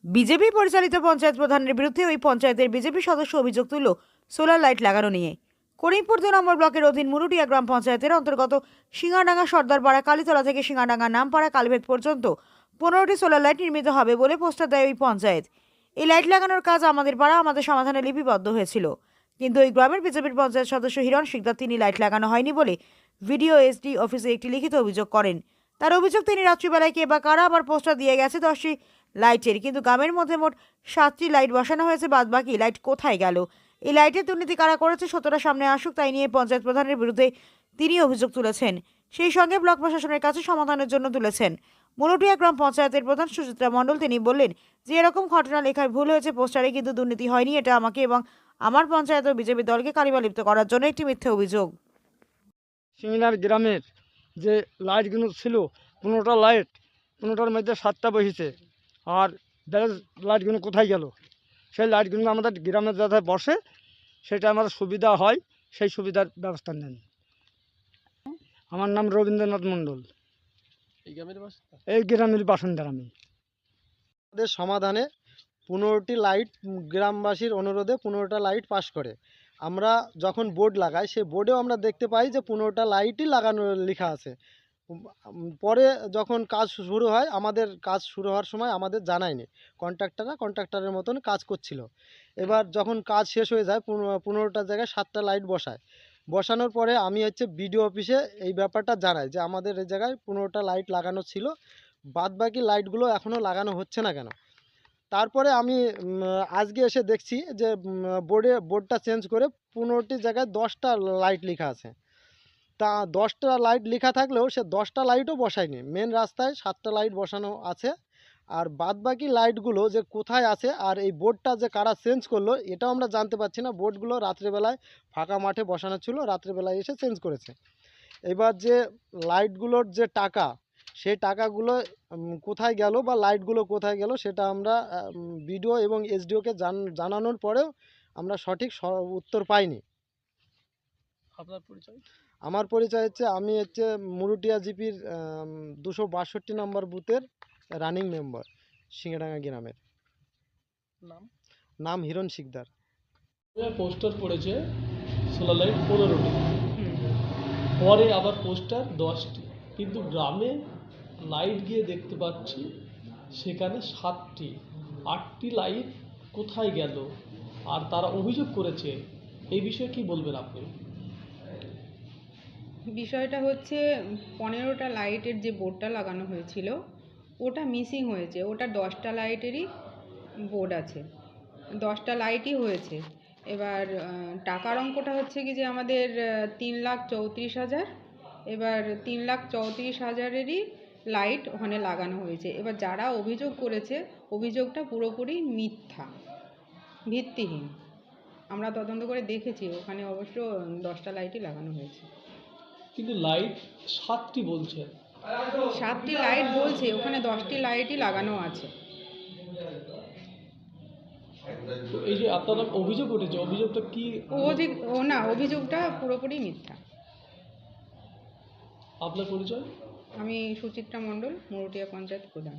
BJP পরিচালিত পঞ্চায়েত প্রধানের বিরুদ্ধে ওই পঞ্চায়েতের বিজেপি সদস্য অভিযোগ তুলল সোলার লাইট লাগানো নিয়ে। করিমপুর 2 নম্বর ব্লকের অধীন মুরুটিয়া গ্রাম পঞ্চায়েতের অন্তর্গত সিঙ্গাডাঙ্গা সর্দারপাড়া কালীতলা থেকে সিঙ্গাডাঙ্গা নামপাড়া কালভেদ পর্যন্ত 15টি সোলার লাইট নির্মিত হবে বলে পোস্টার দেয় ওই পঞ্চায়েত। এই লাইট লাগানোর কাজ আমাদের পাড়া আমাদের সমাধানে লিপিবদ্ধ হয়েছিল, কিন্তু ওই গ্রামের বিজেপির পঞ্চায়েত সদস্য হিরণ শিকদার তিনি লাইট লাগানো হয়নি বলে ভিডিও এসডি অফিসে একটি লিখিত অভিযোগ করেন। তার অভিযোগ, তিনি রাত্রিবেলায় কে বা কারা আবার পোস্টার দিয়ে গেছে 10টি লাইটের, কিন্তু গ্রামের মধ্যে মোট 7টি লাইট বসানো হয়েছে, বাদ বাকি লাইট কোথায় গেল? এই লাইটের দুর্নীতি কারা করেছে সত্যটা সামনে আসুক, তাই নিয়ে পঞ্চায়েত প্রধানের বিরুদ্ধে তিনি অভিযোগ তুলেছেন। সেই সঙ্গে ব্লক প্রশাসনের কাছে সমাধানের জন্য তুলেছেন। মুরুটিয়া গ্রাম পঞ্চায়েতের প্রধান সুচিত্রা মণ্ডল তিনি বললেন যে এরকম ঘটনা লেখায় ভুল হয়েছে পোস্টারে, কিন্তু দুর্নীতি হয়নি। এটা আমাকে এবং আমার পঞ্চায়েত ও বিজেপি দলকে কালিমালিপ্ত করার জন্য একটি মিথ্যে অভিযোগ। সিংনার গ্রামের যে লাইটগুলো ছিল 15টা লাইট, 15টার মধ্যে 7টা বসেছে, আর ব্যালেন্স লাইটগুলো কোথায় গেল? সেই লাইটগুলো আমাদের গ্রামে যাতে বসে সেটা আমাদের সুবিধা হয়, সেই সুবিধার ব্যবস্থা নেন। আমার নাম রবীন্দ্রনাথ মণ্ডল, এই গ্রামের বাসিন্দা আমি। আমাদের সমাধানে 15টি লাইট গ্রামবাসীর অনুরোধে 15টা লাইট পাস করে। আমরা যখন বোর্ড লাগাই সেই বোর্ডেও আমরা দেখতে পাই যে 15টা লাইটই লাগানো লেখা আছে। পরে যখন কাজ শুরু হয়, আমাদের কাজ শুরু হওয়ার সময় আমাদের জানায়নি, কন্ট্রাক্টররা কন্ট্রাক্টরের মতন কাজ করছিল। এবার যখন কাজ শেষ হয়ে যায় 15টার জায়গায় 7টা লাইট বসানোর পরে আমি বিডিও অফিসে এই ব্যাপারটা জানাই যে আমাদের এই জায়গায় 15টা লাইট লাগানো ছিল, বাদবাকি লাইটগুলো এখনও লাগানো হচ্ছে না কেন? তারপরে আমি আজকে এসে দেখছি যে বোর্ডটা চেঞ্জ করে 15টির জায়গায় 10টা লাইট লেখা আছে। তা 10টা লাইট লেখা থাকলেও সে 10টা লাইটও বসায়নি। মেন রাস্তায় 7টা লাইট বসানো আছে, আর বাদবাকি লাইটগুলো যে কোথায় আছে আর এই বোর্ডটা যে কারা চেঞ্জ করলো এটাও আমরা জানতে পারছি না। বোর্ডগুলো রাত্রেবেলায় ফাঁকা মাঠে বসানো ছিল, রাত্রেবেলায় এসে চেঞ্জ করেছে। এবার যে লাইটগুলোর যে টাকা, সেই টাকাগুলো কোথায় গেল বা লাইটগুলো কোথায় গেল সেটা আমরা বিডিও এবং এসডিওকে জানানোর পরেও আমরা সঠিক উত্তর পাইনি। আপনার পরিচয়? আমার পরিচয় আমি মুরুটিয়া জিপির 262 নম্বর বুথের রানিং মেম্বার, সিঙ্গাডাঙ্গা গ্রামের। নাম হিরণ শিকদার। পোস্টার পড়েছে সোলার লাইট 15টি, পরে আবার পোস্টার 10টি, কিন্তু গ্রামে লাইট গিয়ে দেখতে পাচ্ছি সেখানে 7টি, 8টি লাইট কোথায় গেল? আর তারা অভিযোগ করেছে, এই বিষয়ে কি বলবেন আপনি? বিষয়টা হচ্ছে 15টা লাইটের যে বোর্ডটা লাগানো হয়েছিল ওটা মিসিং হয়েছে। ওটা 10টা লাইটেরই বোর্ড আছে, 10টা লাইটই হয়েছে। এবার টাকার অঙ্কটা হচ্ছে কি যে আমাদের 3,34,000, এবার 3,34,000-এরই লাইট ওখানে লাগানো হয়েছে। এবার যারা অভিযোগ করেছে অভিযোগটা পুরোপুরি মিথ্যা, ভিত্তিহীন। আমরা তদন্ত করে দেখেছি, ওখানে অবশ্য 10টা লাইটই লাগানো হয়েছে। কিন্তু লাইট 7টি বলছে। 7টি লাইট বলছে, ওখানে 10টি লাইটই লাগানো আছে। তো এই যে আপনারা অভিযোগ উঠেছে, অভিযোগটা কি? অভিযোগটা পুরোপুরি মিথ্যা। আপনার পরিচয়? আমি সুচিত্রা মণ্ডল, মুরুটিয়া পঞ্চায়েত প্রধান।